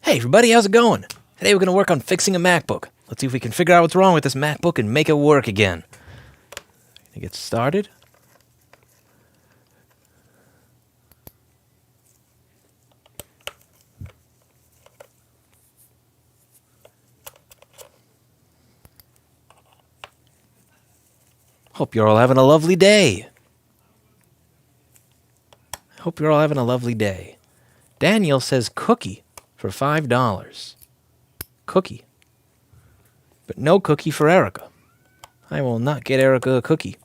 Hey everybody, how's it going? Today we're going to work on fixing a MacBook. Let's see if we can figure out what's wrong with this MacBook and make it work again. To get started. Hope you're all having a lovely day. Hope you're all having a lovely day. Daniel says cookie for $5. Cookie. But no cookie for Erica. I will not get Erica a cookie.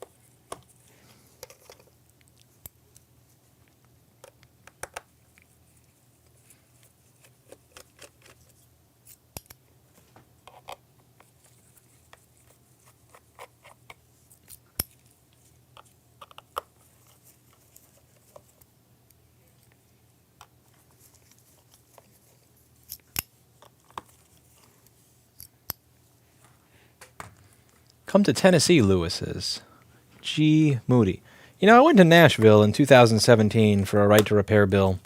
Come to Tennessee, Lewis says. G. Moody. You know, I went to Nashville in 2017 for a right to repair bill.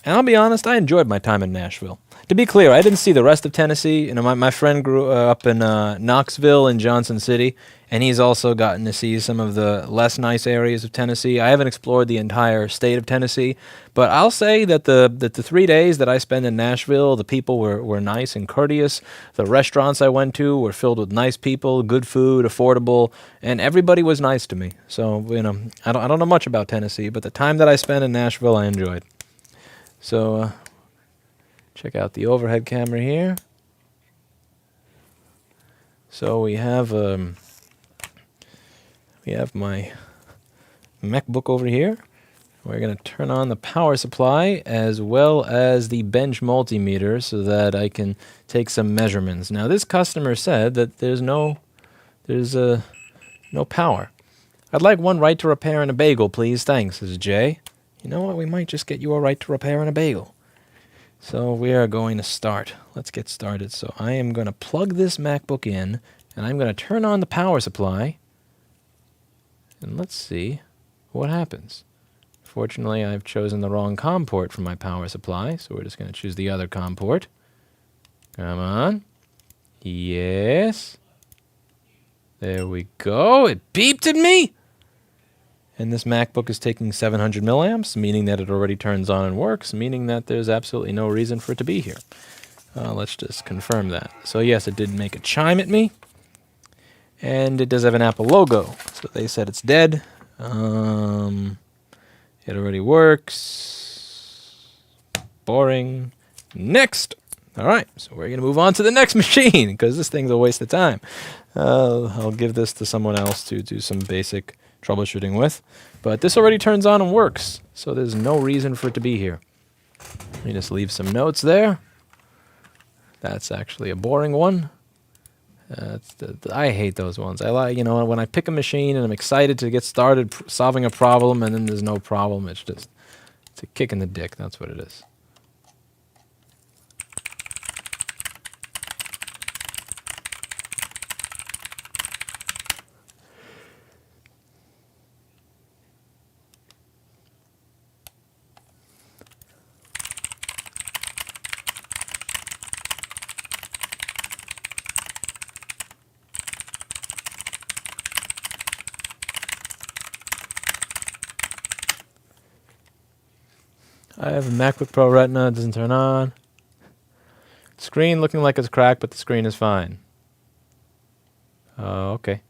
And I'll be honest, I enjoyed my time in Nashville. To be clear, I didn't see the rest of Tennessee. You know, my friend grew up in Knoxville and Johnson City, and he's also gotten to see some of the less nice areas of Tennessee. I haven't explored the entire state of Tennessee, but I'll say that the 3 days that I spent in Nashville, the people were nice and courteous. The restaurants I went to were filled with nice people, good food, affordable, and everybody was nice to me. So, you know, I don't know much about Tennessee, but the time that I spent in Nashville, I enjoyed. So, check out the overhead camera here. So we have my MacBook over here. We're going to turn on the power supply as well as the bench multimeter so that I can take some measurements. Now this customer said that there's no power. I'd like one right to repair and a bagel, please. Thanks, says Jay. You know what? We might just get you a right to repair and a bagel. So we are going to start. Let's get started. So I am going to plug this MacBook in, and I'm going to turn on the power supply. And let's see what happens. Fortunately, I've chosen the wrong COM port for my power supply, so we're just going to choose the other COM port. Come on. Yes. There we go. It beeped at me. And this MacBook is taking 700 milliamps, meaning that it already turns on and works, meaning that there's absolutely no reason for it to be here. Let's just confirm that. So yes, it did make a chime at me. And it does have an Apple logo. So they said it's dead. It already works. Boring. Next. All right, so we're going to move on to the next machine because this thing's a waste of time. I'll give this to someone else to do some basic troubleshooting with. But this already turns on and works, so there's no reason for it to be here. Let me just leave some notes there. That's actually a boring one. I hate those ones. I like, you know, when I pick a machine and I'm excited to get started solving a problem and then there's no problem, it's a kick in the dick. That's what it is. I have a MacBook Pro Retina. It doesn't turn on. Screen looking like it's cracked, but the screen is fine. Okay.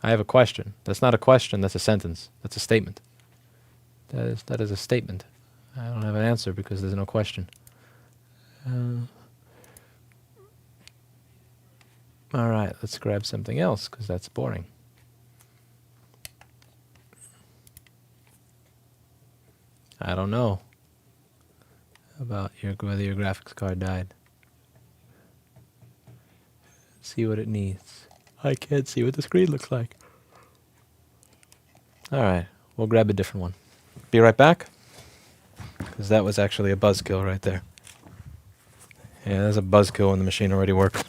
I have a question. That's not a question. That's a sentence. That's a statement. That is a statement. I don't have an answer because there's no question. All right. Let's grab something else because that's boring. I don't know about whether your graphics card died. See what it needs. I can't see what the screen looks like. All right, we'll grab a different one. Be right back, because that was actually a buzzkill right there. Yeah, there's a buzzkill when the machine already works.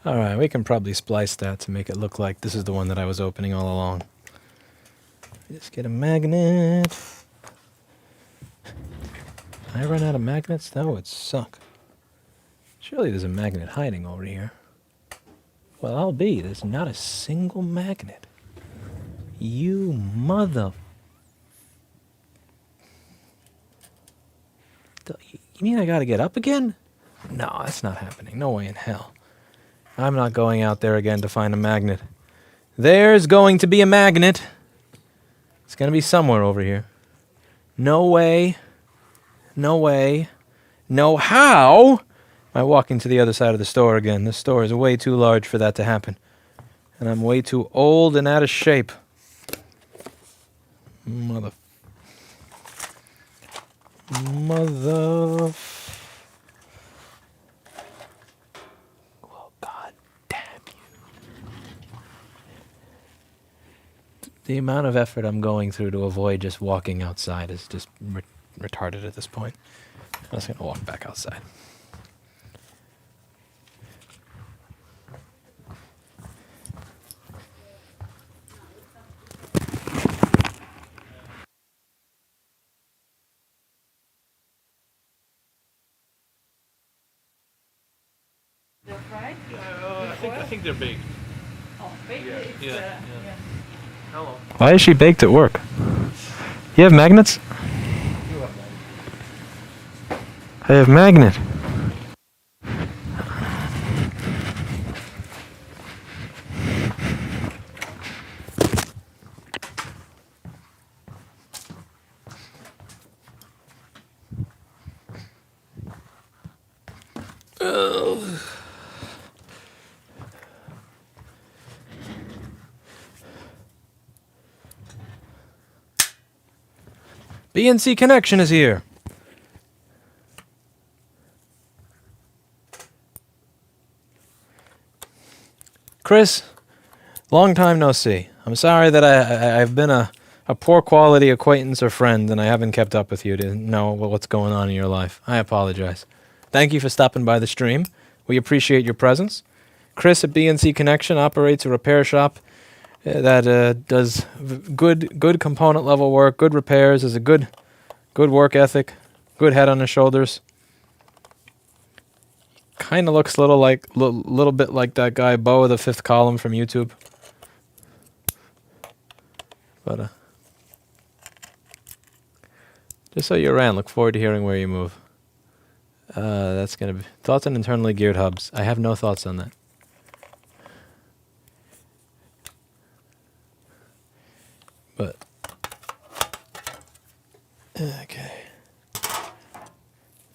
Alright, we can probably splice that to make it look like this is the one that I was opening all along. Just get a magnet. I run out of magnets? That would suck. Surely there's a magnet hiding over here. Well, I'll be. There's not a single magnet. You mother... You mean I gotta get up again? No, that's not happening. No way in hell. I'm not going out there again to find a magnet. There's going to be a magnet. It's gonna be somewhere over here. No way. No way. No how am I walking to the other side of the store again. This store is way too large for that to happen. And I'm way too old and out of shape. Mother... Well, God damn you. The amount of effort I'm going through to avoid just walking outside is just retarded at this point. I'm just going to walk back outside. They're fried? I think they're baked. Oh, baked? Yeah. Hello. Why is she baked at work? You have magnets? I have magnet. BNC Connection is here. Chris, long time no see. I'm sorry that I've been a poor quality acquaintance or friend and I haven't kept up with you to know what's going on in your life. I apologize. Thank you for stopping by the stream. We appreciate your presence. Chris at BNC Connection operates a repair shop that does good component level work, good repairs, has a good work ethic, good head on his shoulders. Kind of looks little bit like that guy Bo of the Fifth Column from YouTube. But just so you ran, look forward to hearing where you move. That's gonna be thoughts on internally geared hubs. I have no thoughts on that. But okay.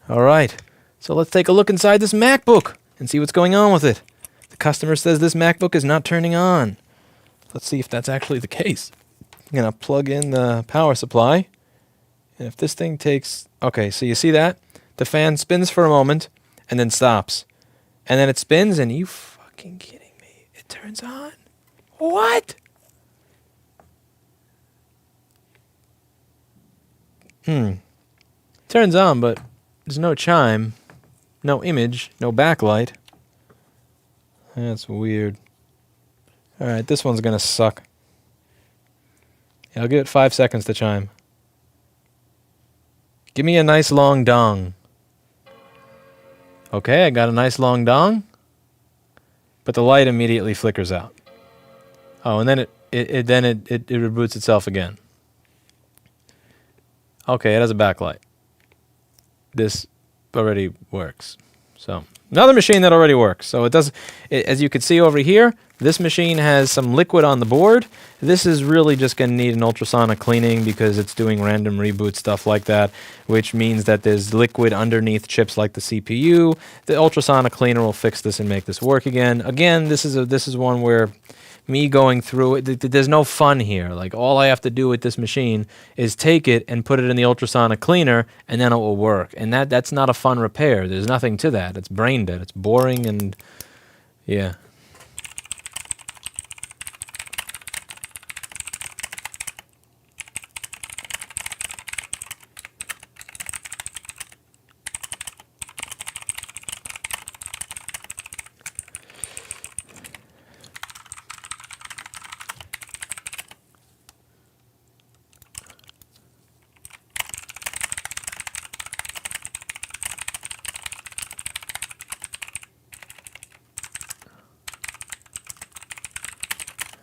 All right. So let's take a look inside this MacBook and see what's going on with it. The customer says this MacBook is not turning on. Let's see if that's actually the case. I'm going to plug in the power supply. And if this thing takes... Okay, so you see that? The fan spins for a moment and then stops. And then it spins and you fucking kidding me. It turns on. What? Turns on, but there's no chime. No image, no backlight. That's weird. Alright, this one's gonna suck. Yeah, I'll give it 5 seconds to chime. Give me a nice long dong. Okay, I got a nice long dong. But the light immediately flickers out. Oh, and then it reboots itself again. Okay, it has a backlight. This already works. So another machine that already works. So it does, as you can see over here, this machine has some liquid on the board. This is really just going to need an ultrasonic cleaning because it's doing random reboot stuff like that, which means that there's liquid underneath chips like the CPU. The ultrasonic cleaner will fix this and make this work again. Again, this is one where me going through it, there's no fun here. Like, all I have to do with this machine is take it and put it in the ultrasonic cleaner, and then it will work. And that's not a fun repair. There's nothing to that. It's brain dead. It's boring, and yeah.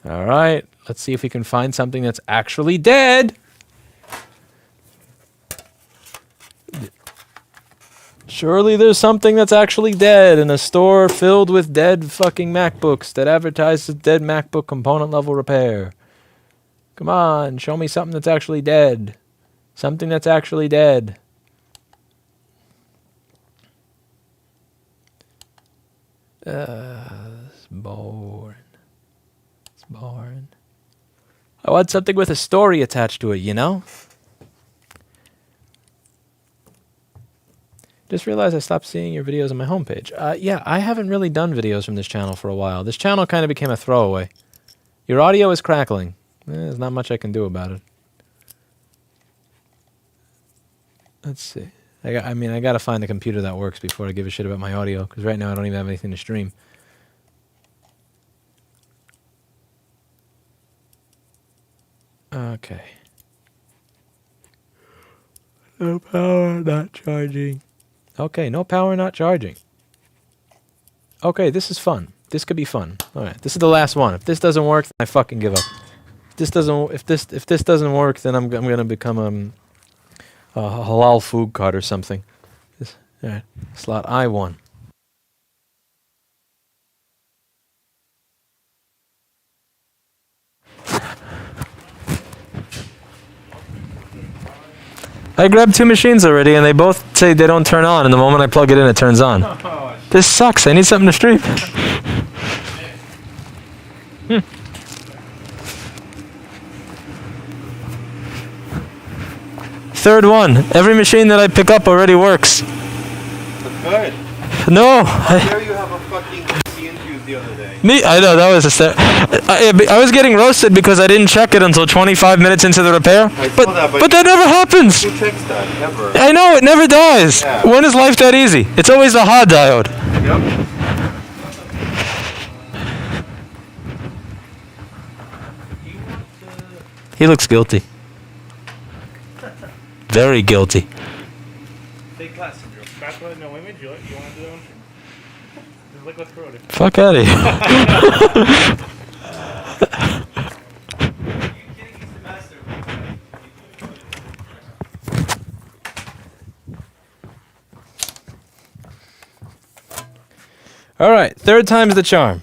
All right. Let's see if we can find something that's actually dead. Surely there's something that's actually dead in a store filled with dead fucking MacBooks that advertises dead MacBook component level repair. Come on, show me something that's actually dead. Something that's actually dead. It's boring. It's boring. I want something with a story attached to it, you know? Just realized I stopped seeing your videos on my homepage. Yeah, I haven't really done videos from this channel for a while. This channel kind of became a throwaway. Your audio is crackling. There's not much I can do about it. Let's see. I mean, I gotta find a computer that works before I give a shit about my audio, because right now I don't even have anything to stream. Okay. No power, not charging. Okay, no power, not charging. Okay, this is fun. This could be fun. All right, this is the last one. If this doesn't work, then I fucking give up. If this doesn't work, then I'm gonna become a halal food cart or something. All right, slot I1. I grabbed 2 machines already, and they both say they don't turn on, and the moment I plug it in, it turns on. This sucks. I need something to stream. Third one. Every machine that I pick up already works. That's good. No. There you have a fucking PC infused the other day. I know, that was I was getting roasted because I didn't check it until 25 minutes into the repair. But that never happens. Who checks that? Ever? I know, it never dies. Yeah. When is life that easy? It's always the hard diode. Yep. He looks guilty. Very guilty. Big class syndrome. That's why no image. You want to do that one? Just look what's corroded. Fuck out of here. All right, third time's the charm.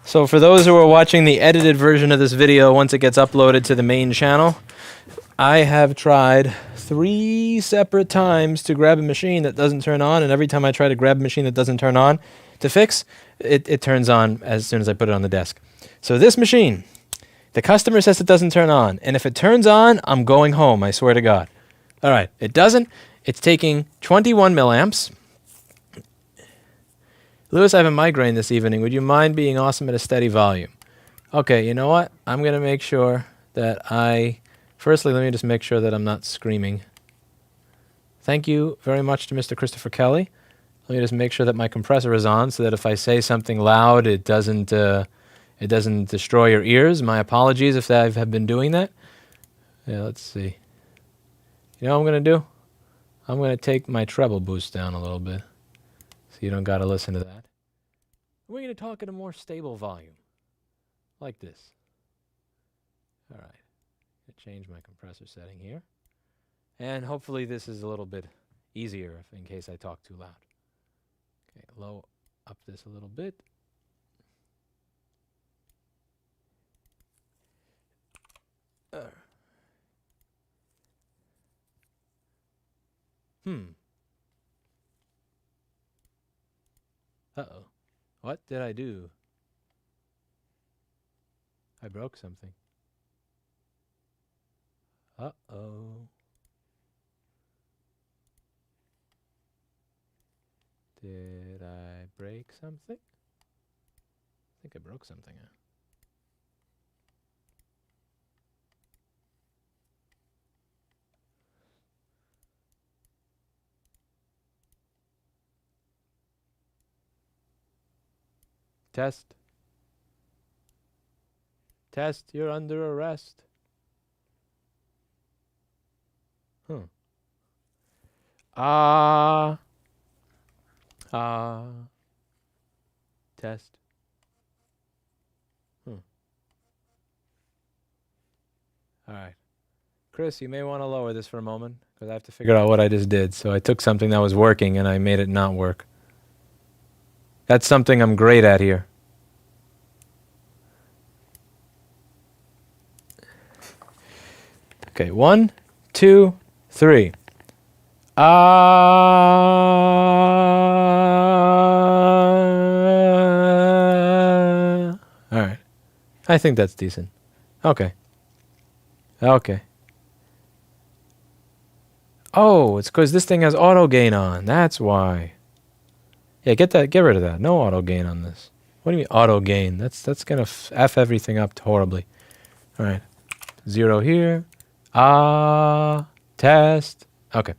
So for those who are watching the edited version of this video, once it gets uploaded to the main channel, I have tried 3 separate times to grab a machine that doesn't turn on, and every time I try to grab a machine that doesn't turn on to fix, it turns on as soon as I put it on the desk. So this machine, the customer says it doesn't turn on, and if it turns on, I'm going home, I swear to God. All right, it doesn't. It's taking 21 milliamps. Lewis, I have a migraine this evening. Would you mind being awesome at a steady volume? Okay, you know what? I'm going to make sure that Firstly, let me just make sure that I'm not screaming. Thank you very much to Mr. Christopher Kelly. Let me just make sure that my compressor is on so that if I say something loud, it doesn't destroy your ears. My apologies if I have been doing that. Yeah, let's see. You know what I'm going to do? I'm going to take my treble boost down a little bit so you don't got to listen to that. We're going to talk at a more stable volume, like this. All right. Change my compressor setting here. And hopefully this is a little bit easier in case I talk too loud. Okay, low up this a little bit. Uh-oh. What did I do? I broke something. Uh-oh. Did I break something? I think I broke something. Test. Test, you're under arrest. Test. All right. Chris, you may want to lower this for a moment because I have to figure out what I just did. So I took something that was working and I made it not work. That's something I'm great at here. Okay, 1, 2, 3. All right. I think that's decent. Okay. Okay. Oh, it's because this thing has auto gain on. That's why. Yeah, get rid of that. No auto gain on this. What do you mean auto gain? That's gonna f everything up horribly. All right. 0 here. Test. Okay.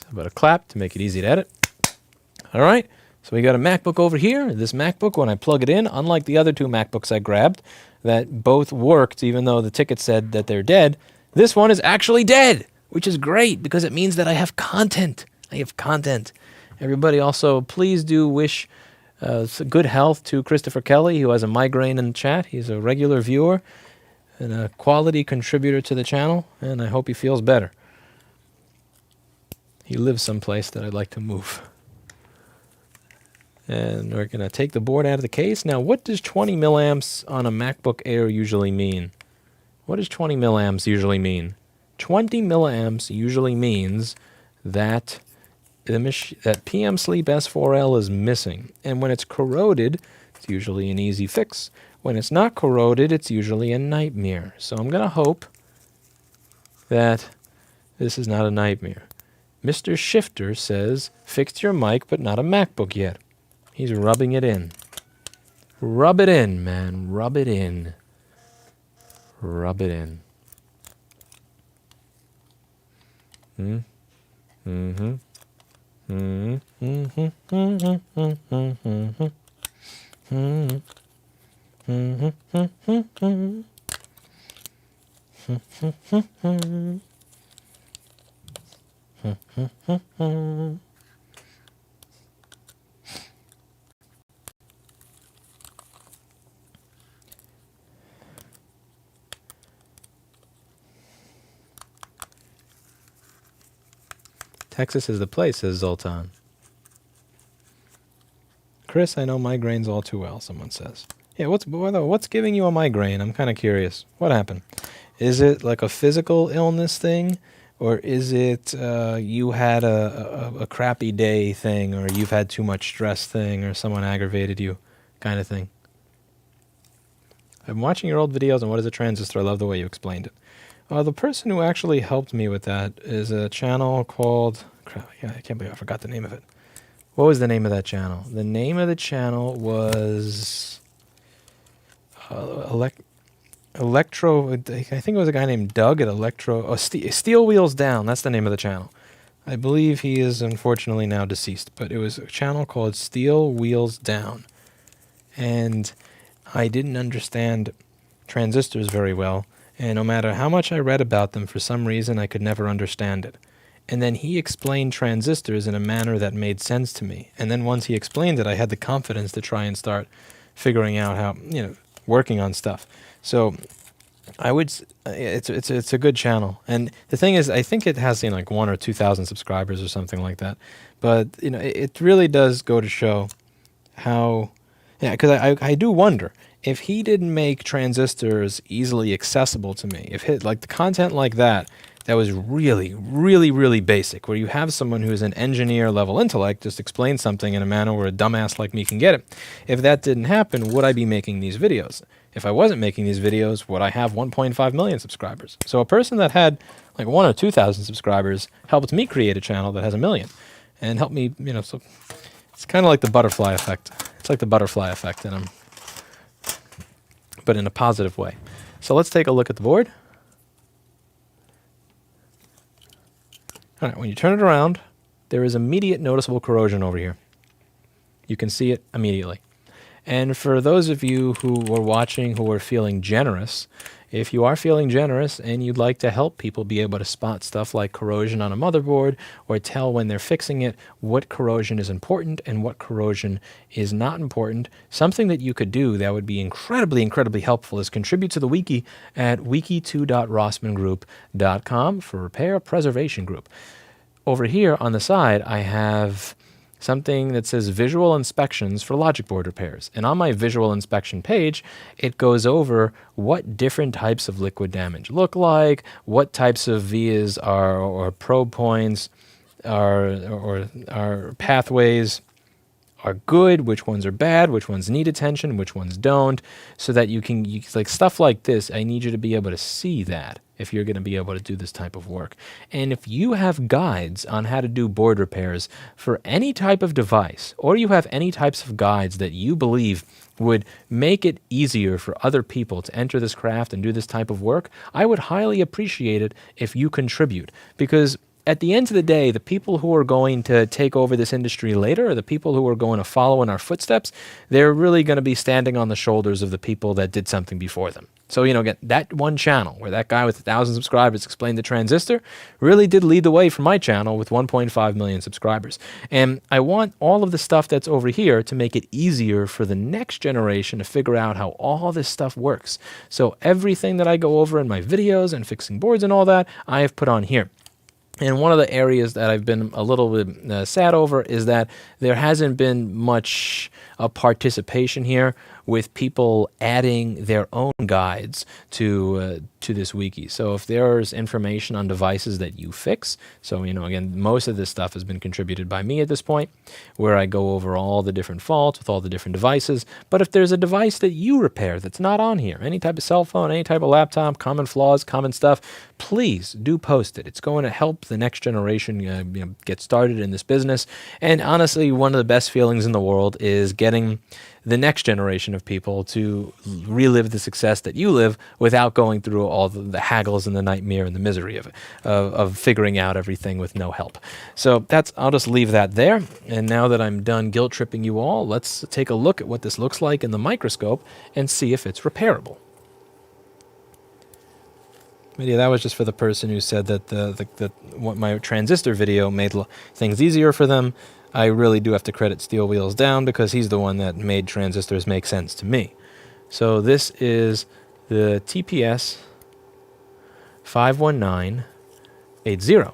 So about a clap to make it easy to edit. All right. So we got a MacBook over here. This MacBook, when I plug it in, unlike the other 2 MacBooks I grabbed that both worked even though the ticket said that they're dead, this one is actually dead, which is great because it means that I have content. I have content. Everybody also, please do wish good health to Christopher Kelly, who has a migraine in the chat. He's a regular viewer and a quality contributor to the channel, and I hope he feels better. He lives someplace that I'd like to move. And we're going to take the board out of the case. Now, what does 20 milliamps on a MacBook Air usually mean? What does 20 milliamps usually mean? 20 milliamps usually means that that PM Sleep S4L is missing. And when it's corroded, it's usually an easy fix. When it's not corroded, it's usually a nightmare. So I'm going to hope that this is not a nightmare. Mr. Shifter says, fixed your mic, but not a MacBook yet. He's rubbing it in. Rub it in, man. Rub it in. Rub it in. Mm-hmm. Mm-hmm. Mm-hmm. Mm-hmm. Mm-hmm. Mm-hmm. Texas is the place, says Zoltan. Chris, I know migraines all too well, someone says. Yeah, what's giving you a migraine? I'm kind of curious. What happened? Is it like a physical illness thing? Or is it you had a crappy day thing, or you've had too much stress thing, or someone aggravated you kind of thing? I'm watching your old videos on what is a transistor. I love the way you explained it. The person who actually helped me with that is a channel called... I can't believe I forgot the name of it. What was the name of that channel? The name of the channel was... Electro... I think it was a guy named Doug at Electro... Oh, Steel Wheels Down. That's the name of the channel. I believe he is unfortunately now deceased. But it was a channel called Steel Wheels Down. And I didn't understand transistors very well. And no matter how much I read about them, for some reason I could never understand it. And then he explained transistors in a manner that made sense to me. And then once he explained it, I had the confidence to try and start figuring out how, working on stuff. So I would, it's a good channel. And the thing is, I think it has like 1,000 or 2,000 subscribers or something like that. But, it really does go to show how, because I do wonder, if he didn't make transistors easily accessible to me, if the content like that was really, really, really basic, where you have someone who's an engineer level intellect just explain something in a manner where a dumbass like me can get it. If that didn't happen, would I be making these videos? If I wasn't making these videos, would I have 1.5 million subscribers? So a person that had like 1,000 or 2,000 subscribers helped me create a channel that has 1 million and helped me, so it's kind of like the butterfly effect. It's like the butterfly effect, but in a positive way. So let's take a look at the board. All right, when you turn it around, there is immediate noticeable corrosion over here. You can see it immediately. And for those of you who were watching who were feeling generous, if you are feeling generous and you'd like to help people be able to spot stuff like corrosion on a motherboard or tell when they're fixing it what corrosion is important and what corrosion is not important, something that you could do that would be incredibly, incredibly helpful is contribute to the wiki at wiki2.rossmangroup.com for Repair Preservation Group. Over here on the side, I have something that says visual inspections for logic board repairs. And on my visual inspection page, it goes over what different types of liquid damage look like, what types of vias are, or probe points are pathways are good, which ones are bad, which ones need attention, which ones don't, so that you like stuff like this, I need you to be able to see that if you're going to be able to do this type of work. And if you have guides on how to do board repairs for any type of device, or you have any types of guides that you believe would make it easier for other people to enter this craft and do this type of work, I would highly appreciate it if you contribute, because at the end of the day, the people who are going to take over this industry later, or the people who are going to follow in our footsteps, they're really going to be standing on the shoulders of the people that did something before them. So, again, that one channel where that guy with 1,000 subscribers explained the transistor really did lead the way for my channel with 1.5 million subscribers. And I want all of the stuff that's over here to make it easier for the next generation to figure out how all this stuff works. So everything that I go over in my videos and fixing boards and all that, I have put on here. And one of the areas that I've been a little bit sad over is that there hasn't been much participation here with people adding their own guides to this wiki. So if there's information on devices that you fix, so again, most of this stuff has been contributed by me at this point, where I go over all the different faults with all the different devices. But if there's a device that you repair that's not on here, any type of cell phone, any type of laptop, common flaws, common stuff, please do post it. It's going to help the next generation get started in this business. And honestly, one of the best feelings in the world is getting the next generation of people to relive the success that you live without going through all the haggles and the nightmare and the misery of figuring out everything with no help. So I'll just leave that there. And now that I'm done guilt tripping you all, let's take a look at what this looks like in the microscope and see if it's repairable. But yeah, that was just for the person who said that what my transistor video made things easier for them. I really do have to credit Steel Wheels Down because he's the one that made transistors make sense to me. So this is the TPS 51980.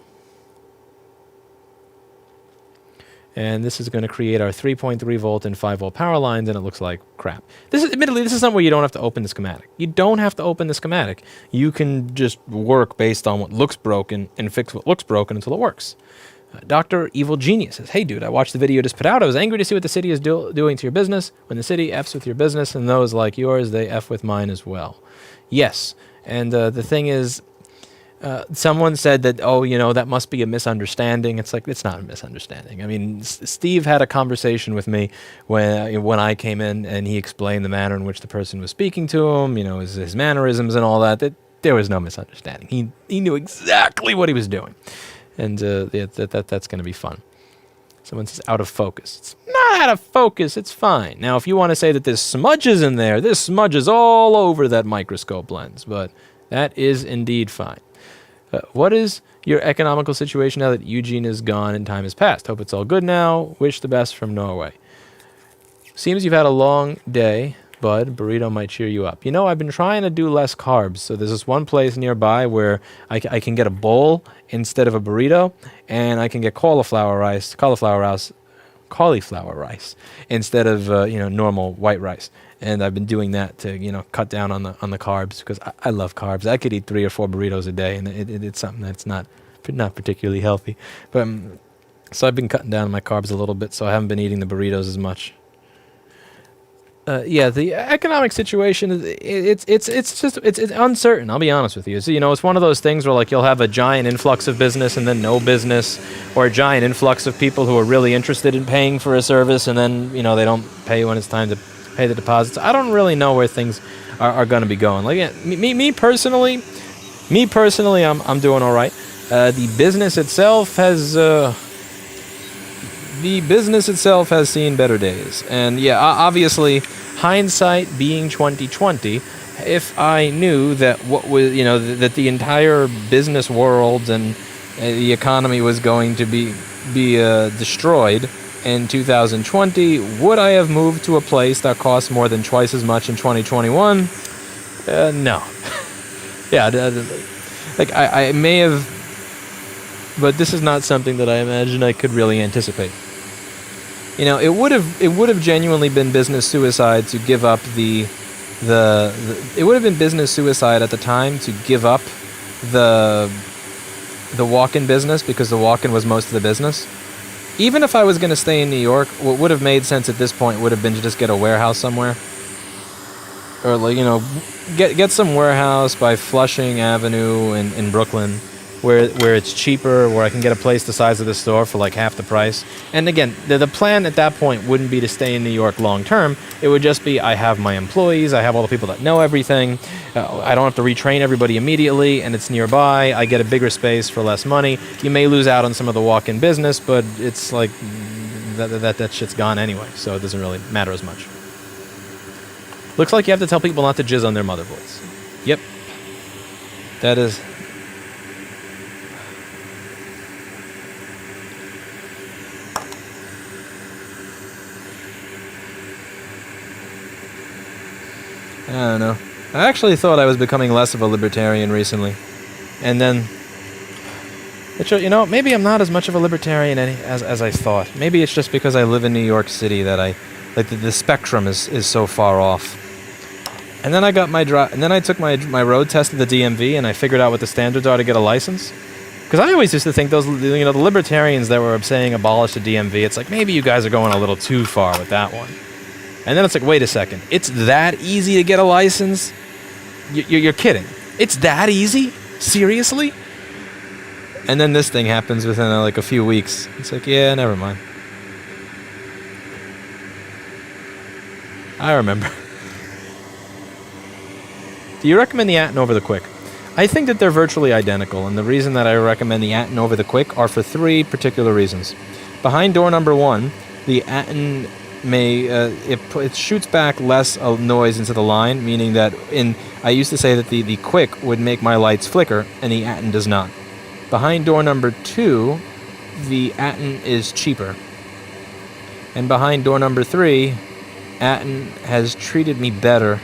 And this is going to create our 3.3 volt and 5 volt power lines, and it looks like crap. Admittedly, this is something where you don't have to open the schematic. You don't have to open the schematic. You can just work based on what looks broken and fix what looks broken until it works. Dr. Evil Genius says, hey dude, I watched the video you just put out. I was angry to see what the city is doing to your business. When the city Fs with your business and those like yours, they F with mine as well. Yes, and the thing is, someone said that, that must be a misunderstanding. It's like, it's not a misunderstanding. I mean, Steve had a conversation with me when I came in, and he explained the manner in which the person was speaking to him, his mannerisms and all that there was no misunderstanding. He knew exactly what he was doing. And that's going to be fun. Someone says out of focus. It's not out of focus. It's fine. Now, if you want to say that there's smudges in there, there's smudges all over that microscope lens. But that is indeed fine. What is your economical situation now that Eugene is gone and time has passed? Hope it's all good now. Wish the best from Norway. Seems you've had a long day. Bud, burrito might cheer you up. I've been trying to do less carbs. So there's this one place nearby where I can get a bowl instead of a burrito, and I can get cauliflower rice instead of normal white rice. And I've been doing that to cut down on the carbs because I love carbs. I could eat 3 or 4 burritos a day, and it's something that's not particularly healthy. But so I've been cutting down on my carbs a little bit, so I haven't been eating the burritos as much. The economic situation it's uncertain. I'll be honest with you. So, it's one of those things where like you'll have a giant influx of business and then no business, or a giant influx of people who are really interested in paying for a service and then they don't pay when it's time to pay the deposits. I don't really know where things are going to be going. Like me personally, I'm doing all right. The business itself has seen better days. And yeah, obviously, hindsight being 2020, if I knew that what was, that the entire business world and the economy was going to be destroyed in 2020, would I have moved to a place that costs more than twice as much in 2021? No. Yeah, like I may have, but this is not something that I imagine I could really anticipate. It would have genuinely been business suicide to give up it would have been business suicide at the time to give up the walk-in business, because the walk-in was most of the business. Even if I was going to stay in New York, what would have made sense at this point would have been to just get a warehouse somewhere. Or, get some warehouse by Flushing Avenue in Brooklyn, where it's cheaper, where I can get a place the size of the store for like half the price. And again, the plan at that point wouldn't be to stay in New York long term. It would just be, I have my employees, I have all the people that know everything, I don't have to retrain everybody immediately, and it's nearby, I get a bigger space for less money. You may lose out on some of the walk-in business, but it's like, that shit's gone anyway, so it doesn't really matter as much. Looks like you have to tell people not to jizz on their motherboards. Yep. That is... I don't know. I actually thought I was becoming less of a libertarian recently. And then... maybe I'm not as much of a libertarian as I thought. Maybe it's just because I live in New York City that the spectrum is so far off. And then I got and then I took my road test at the DMV, and I figured out what the standards are to get a license. Because I always used to think the libertarians that were saying abolish the DMV, it's like, maybe you guys are going a little too far with that one. And then it's like, wait a second, it's that easy to get a license? You're kidding. It's that easy? Seriously? And then this thing happens within a few weeks. It's like, yeah, never mind. I remember. Do you recommend the Atten over the Quick? I think that they're virtually identical, and the reason that I recommend the Atten over the Quick are for three particular reasons. Behind door number one, the Atten it shoots back less noise into the line, meaning that I used to say that the Quick would make my lights flicker, and the Atten does not. Behind door number two, the Atten is cheaper. And behind door number three, Atten has treated me better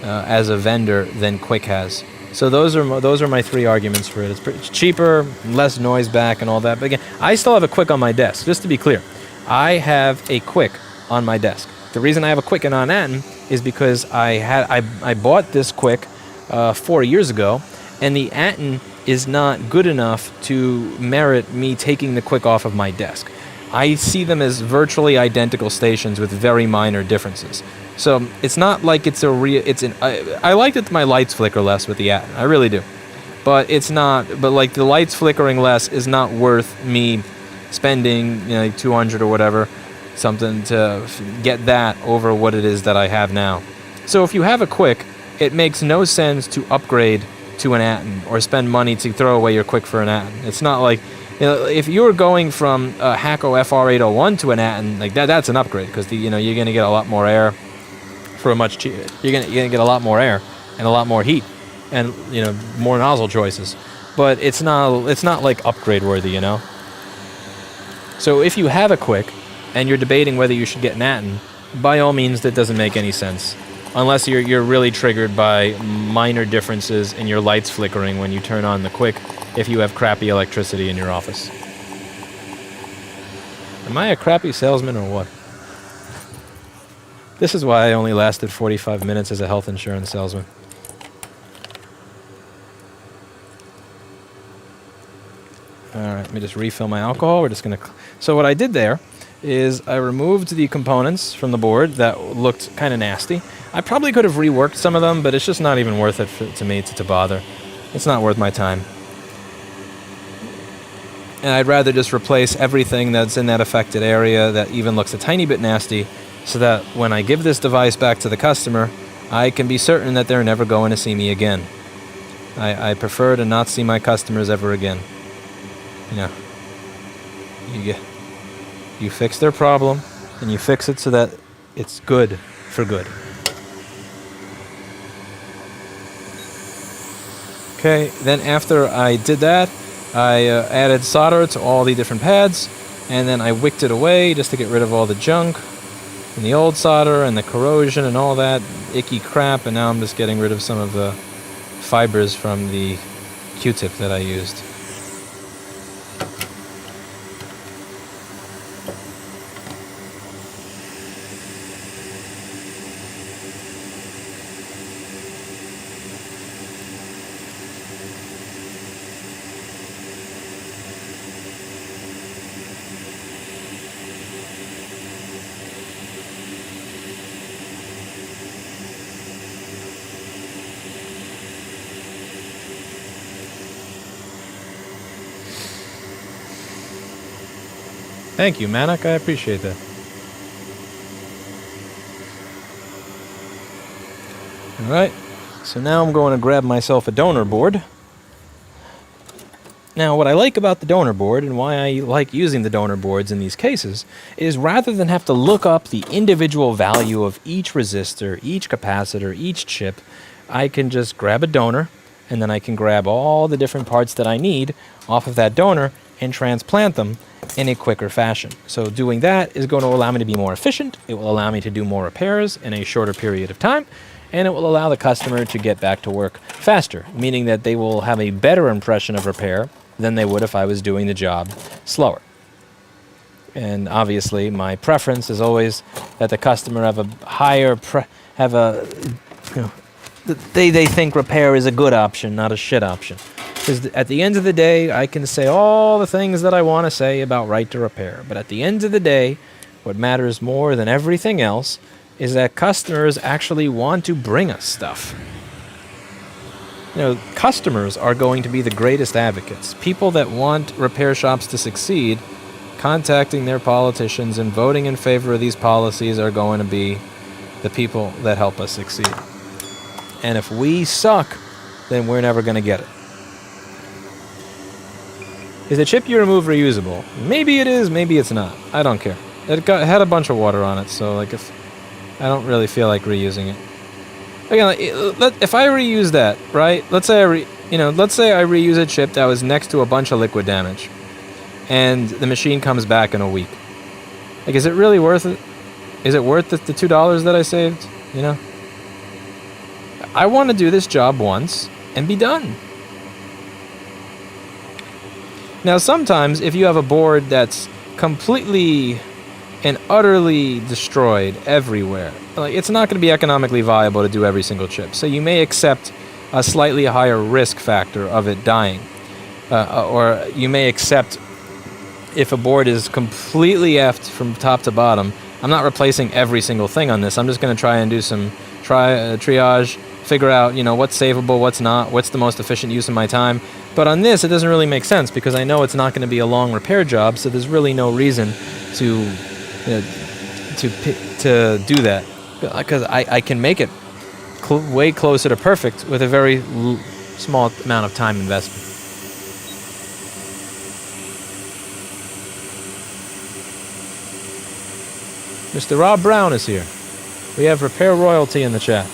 as a vendor than Quick has. So those are my three arguments for it. It's cheaper, less noise back, and all that. But again, I still have a Quick on my desk. Just to be clear, I have a Quick on my desk. The reason I have a Quick and on Atten is because I bought this Quick 4 years ago, and the Atten is not good enough to merit me taking the Quick off of my desk. I see them as virtually identical stations with very minor differences. So it's not like it's I like that my lights flicker less with the Atten. I really do. But it's not, the lights flickering less is not worth me spending, $200 or whatever, something to get that over what it is that I have now. So if you have a Quick, it makes no sense to upgrade to an Atten or spend money to throw away your Quick for an Atten. It's not like, if you're going from a HAKKO FR801 to an Atten, that's an upgrade, because you're going to get a lot more air for a much cheaper. You're going to get a lot more air and a lot more heat, and more nozzle choices. But it's not like upgrade worthy, So if you have a Quick and you're debating whether you should get an Atten, by all means, that doesn't make any sense. Unless you're really triggered by minor differences in your lights flickering when you turn on the Quick, if you have crappy electricity in your office. Am I a crappy salesman or what? This is why I only lasted 45 minutes as a health insurance salesman. Alright, let me just refill my alcohol. We're just going to... So what I did there is I removed the components from the board that looked kind of nasty. I probably could have reworked some of them, but it's just not even worth it to me to bother. It's not worth my time. And I'd rather just replace everything that's in that affected area that even looks a tiny bit nasty, so that when I give this device back to the customer, I can be certain that they're never going to see me again. I prefer to not see my customers ever again. You fix their problem, and you fix it so that it's good for good. Okay, then after I did that, I added solder to all the different pads, and then I wicked it away just to get rid of all the junk and the old solder and the corrosion and all that icky crap, and now I'm just getting rid of some of the fibers from the Q-tip that I used. Thank you, Manik. I appreciate that. Alright, so now I'm going to grab myself a donor board. Now, what I like about the donor board, and why I like using the donor boards in these cases, is rather than have to look up the individual value of each resistor, each capacitor, each chip, I can just grab a donor, and then I can grab all the different parts that I need off of that donor and transplant them in a quicker fashion. So doing that is going to allow me to be more efficient. It will allow me to do more repairs in a shorter period of time, and it will allow the customer to get back to work faster, meaning that they will have a better impression of repair than they would if I was doing the job slower. And obviously my preference is always that the customer have a higher they think repair is a good option, not a shit option. Because at the end of the day, I can say all the things that I want to say about right to repair. But at the end of the day, what matters more than everything else is that customers actually want to bring us stuff. You know, customers are going to be the greatest advocates. People that want repair shops to succeed, contacting their politicians and voting in favor of these policies are going to be the people that help us succeed. And if we suck, then we're never going to get it. Is the chip you remove reusable? Maybe it is, maybe it's not. I don't care. It had a bunch of water on it, so like if I don't really feel like reusing it. Again, if I reuse that, right? Let's say I reuse a chip that was next to a bunch of liquid damage, and the machine comes back in a week. Like, is it really worth it? Is it worth the $2 that I saved? You know, I want to do this job once and be done. Now, sometimes if you have a board that's completely and utterly destroyed everywhere, like, it's not going to be economically viable to do every single chip. So you may accept a slightly higher risk factor of it dying. Or you may accept if a board is completely effed from top to bottom, I'm not replacing every single thing on this. I'm just going to try and do some triage, figure out, what's savable, what's not, what's the most efficient use of my time. But on this, it doesn't really make sense because I know it's not going to be a long repair job, so there's really no reason to do that. Because I can make it way closer to perfect with a very small amount of time investment. Mr. Rob Brown is here. We have repair royalty in the chat.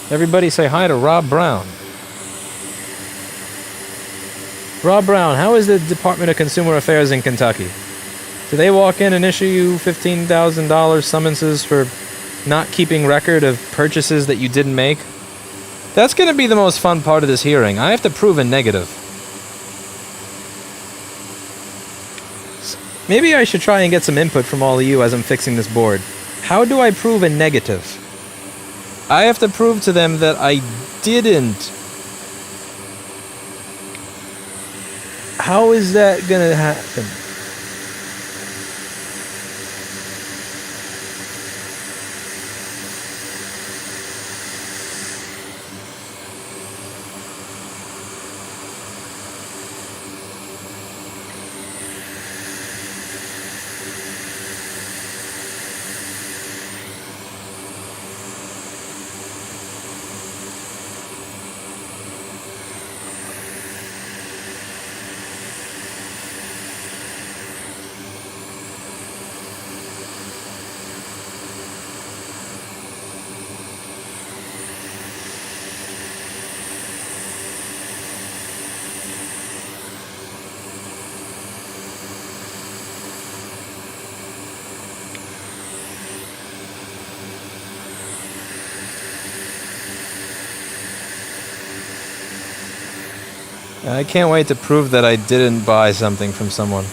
Everybody say hi to Rob Brown. Rob Brown, how is the Department of Consumer Affairs in Kentucky? Do they walk in and issue you $15,000 summonses for not keeping record of purchases that you didn't make? That's going to be the most fun part of this hearing. I have to prove a negative. Maybe I should try and get some input from all of you as I'm fixing this board. How do I prove a negative? I have to prove to them that I didn't. How is that going to happen? I can't wait to prove that I didn't buy something from someone.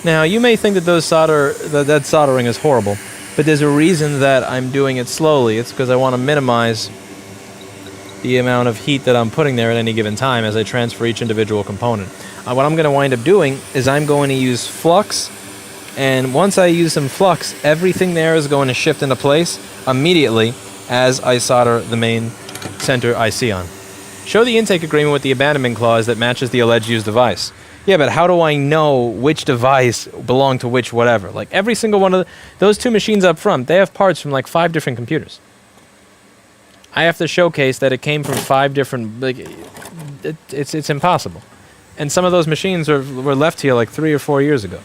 Now, you may think that that soldering is horrible, but there's a reason that I'm doing it slowly. It's because I want to minimize the amount of heat that I'm putting there at any given time as I transfer each individual component. What I'm going to wind up doing is I'm going to use flux, and once I use some flux, everything there is going to shift into place immediately as I solder the main center IC on. Show the intake agreement with the abandonment clause that matches the alleged used device. Yeah, but how do I know which device belonged to which whatever? Like, every single one of those two machines up front, they have parts from like 5 different computers. I have to showcase that it came from 5 different... Like, it's impossible. And some of those machines were left here like 3 or 4 years ago.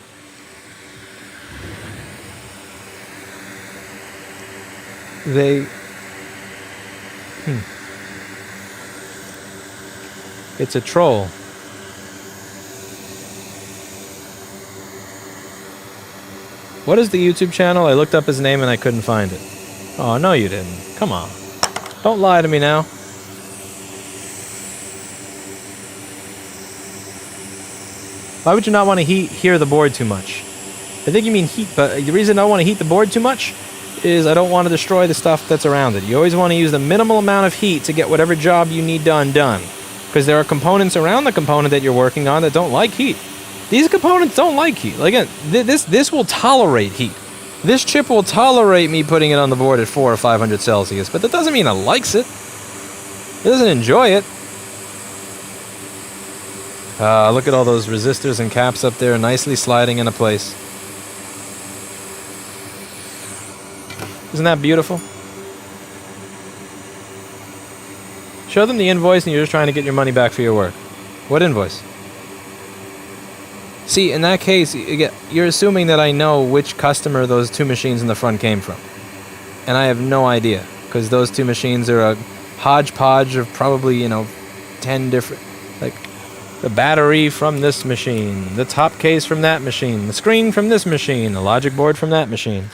It's a troll. What is the YouTube channel? I looked up his name and I couldn't find it. Oh, no you didn't. Come on. Don't lie to me now. Why would you not want to hear the board too much? I think you mean heat, but the reason I don't want to heat the board too much is I don't want to destroy the stuff that's around it. You always want to use the minimal amount of heat to get whatever job you need done. Because there are components around the component that you're working on that don't like heat. These components don't like heat. Like, again, this will tolerate heat. This chip will tolerate me putting it on the board at 400 or 500 Celsius, but that doesn't mean it likes it. It doesn't enjoy it. Look at all those resistors and caps up there, nicely sliding into place. Isn't that beautiful? Show them the invoice and you're just trying to get your money back for your work. What invoice? See, in that case, you're assuming that I know which customer those 2 machines in the front came from. And I have no idea, because those 2 machines are a hodgepodge of probably, 10 different... Like, the battery from this machine, the top case from that machine, the screen from this machine, the logic board from that machine.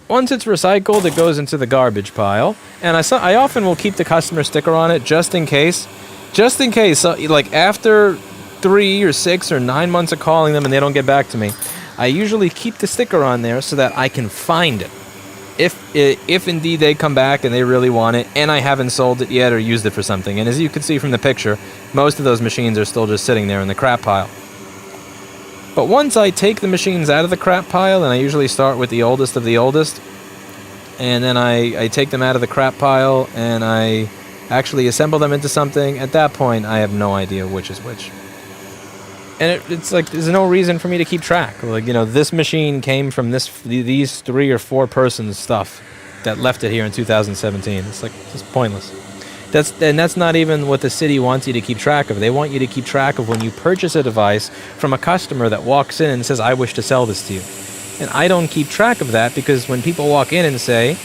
Once it's recycled, it goes into the garbage pile. And I often will keep the customer sticker on it just in case. Just in case, like after 3 or 6 or 9 months of calling them and they don't get back to me, I usually keep the sticker on there so that I can find it. If indeed they come back and they really want it and I haven't sold it yet or used it for something. And as you can see from the picture, most of those machines are still just sitting there in the crap pile. But once I take the machines out of the crap pile, and I usually start with the oldest of the oldest, and then I take them out of the crap pile and I actually assemble them into something, at that point I have no idea which is which. And it's like, there's no reason for me to keep track. Like, this machine came from these 3 or 4 persons' stuff that left it here in 2017. It's like, just pointless. That's not even what the city wants you to keep track of. They want you to keep track of when you purchase a device from a customer that walks in and says, I wish to sell this to you. And I don't keep track of that because when people walk in and say,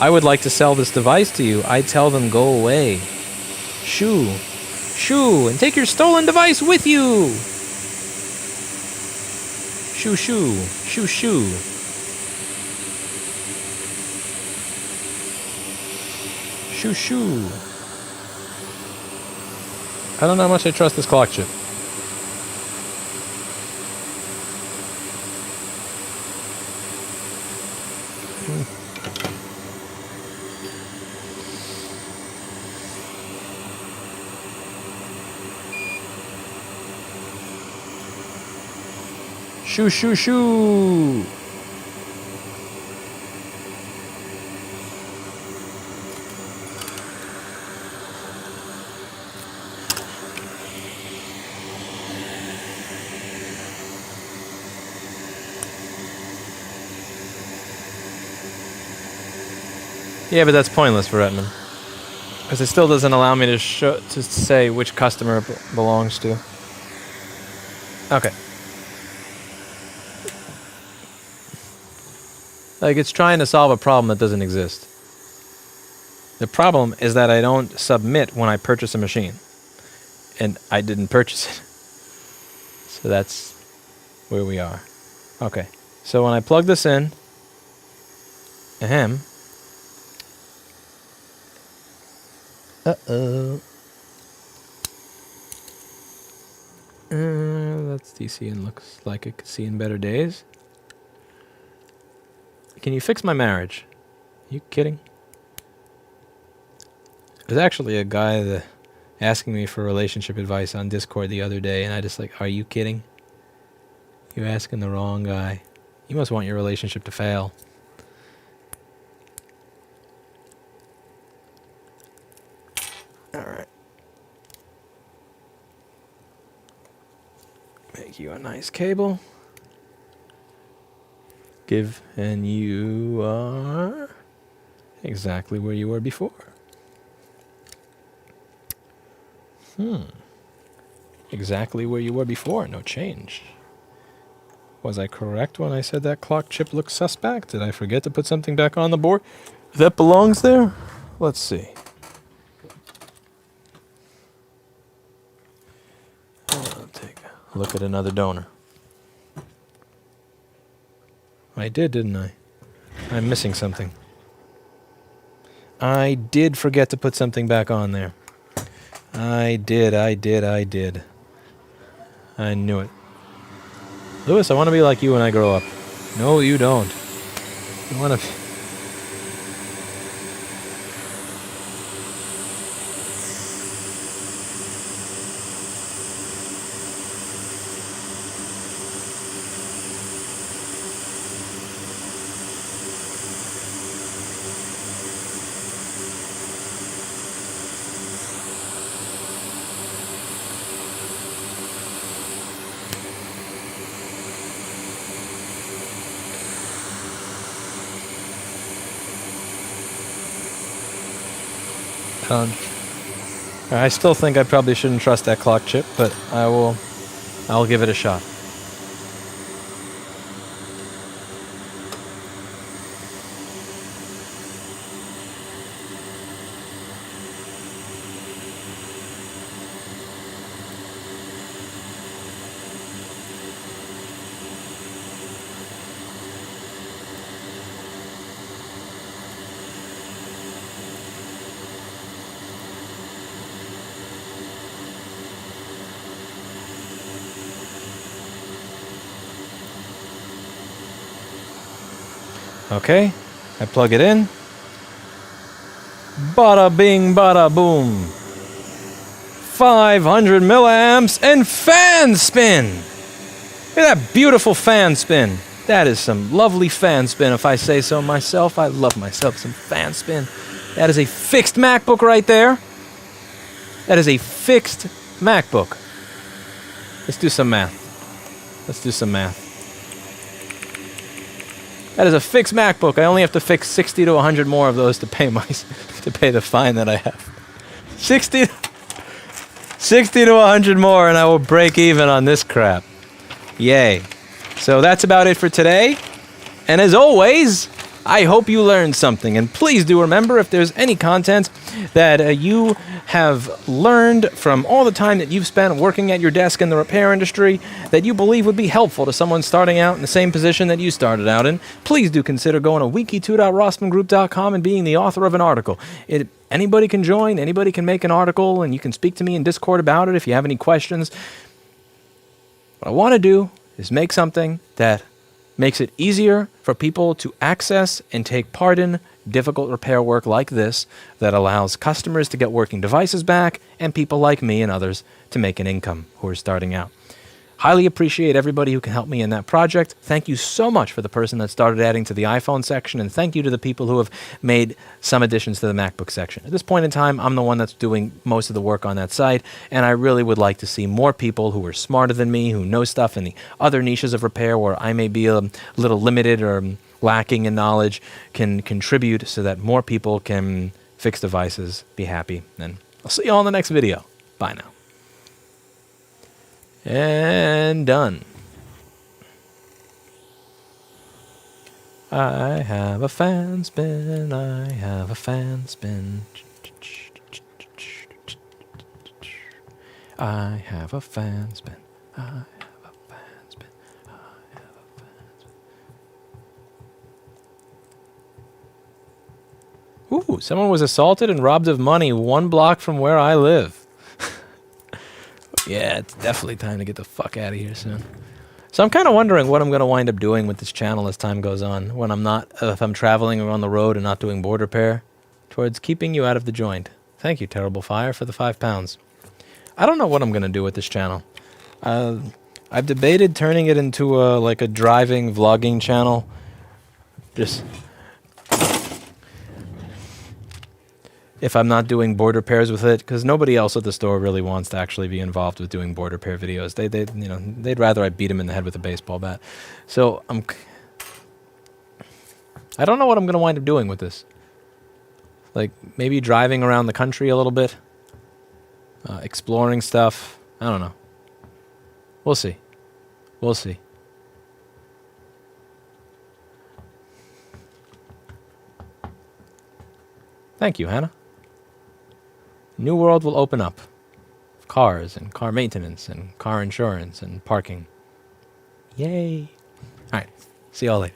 I would like to sell this device to you, I tell them, go away. Shoo, and take your stolen device with you. Shoo. Shoo. I don't know how much I trust this clock chip. Shoo. Yeah, but that's pointless for Redmond. Because it still doesn't allow me to say which customer it belongs to. Okay. Like, it's trying to solve a problem that doesn't exist. The problem is that I don't submit when I purchase a machine. And I didn't purchase it. So that's where we are. Okay. So when I plug this in, ahem. Uh-oh. That's DC and looks like it could see in better days. Can you fix my marriage? Are you kidding? There's actually a guy that asking me for relationship advice on Discord the other day, and I just like, are you kidding? You're asking the wrong guy. You must want your relationship to fail. Alright. Make you a nice cable. And you are exactly where you were before. Exactly where you were before, no change. Was I correct when I said that clock chip looks suspect? Did I forget to put something back on the board that belongs there? Let's see. I'll take a look at another donor. I did, didn't I? I'm missing something. I did forget to put something back on there. I did. I knew it. Lewis, I want to be like you when I grow up. No, you don't. You want to... I still think I probably shouldn't trust that clock chip, but I'll give it a shot. Okay, I plug it in. Bada bing, bada boom. 500 milliamps and fan spin. Look at that beautiful fan spin. That is some lovely fan spin, if I say so myself. I love myself some fan spin. That is a fixed MacBook right there. That is a fixed MacBook. Let's do some math. Let's do some math. That is a fixed MacBook. I only have to fix 60 to 100 more of those to pay the fine that I have. 60 to 100 more and I will break even on this crap. Yay. So that's about it for today. And as always, I hope you learned something. And please do remember, if there's any content that you have learned from all the time that you've spent working at your desk in the repair industry that you believe would be helpful to someone starting out in the same position that you started out in, please do consider going to wiki2.rossmangroup.com and being the author of an article. Anybody can join, anybody can make an article, and you can speak to me in Discord about it if you have any questions. What I want to do is make something that makes it easier for people to access and take part in difficult repair work like this that allows customers to get working devices back and people like me and others to make an income who are starting out. Highly appreciate everybody who can help me in that project. Thank you so much for the person that started adding to the iPhone section, and thank you to the people who have made some additions to the MacBook section. At this point in time, I'm the one that's doing most of the work on that site, and I really would like to see more people who are smarter than me, who know stuff in the other niches of repair where I may be a little limited or lacking in knowledge, can contribute so that more people can fix devices, be happy, and I'll see you all in the next video. Bye now. And done. I have a fan spin. I have a fan spin. I have a fan spin. I have a fan spin. I have a fan spin. Ooh, someone was assaulted and robbed of money 1 block from where I live. Yeah, it's definitely time to get the fuck out of here soon. So I'm kind of wondering what I'm going to wind up doing with this channel as time goes on, when I'm not, if I'm traveling or on the road and not doing board repair, towards keeping you out of the joint. Thank you, Terrible Fire, for the £5. I don't know what I'm going to do with this channel. I've debated turning it into like a driving vlogging channel. Just if I'm not doing board repairs with it, because nobody else at the store really wants to actually be involved with doing board repair videos. They'd rather I beat them in the head with a baseball bat. So I don't know what I'm going to wind up doing with this. Like maybe driving around the country a little bit, exploring stuff. I don't know. We'll see. We'll see. Thank you, Hannah. New world will open up. Cars and car maintenance and car insurance and parking. Yay. All right. See y'all later.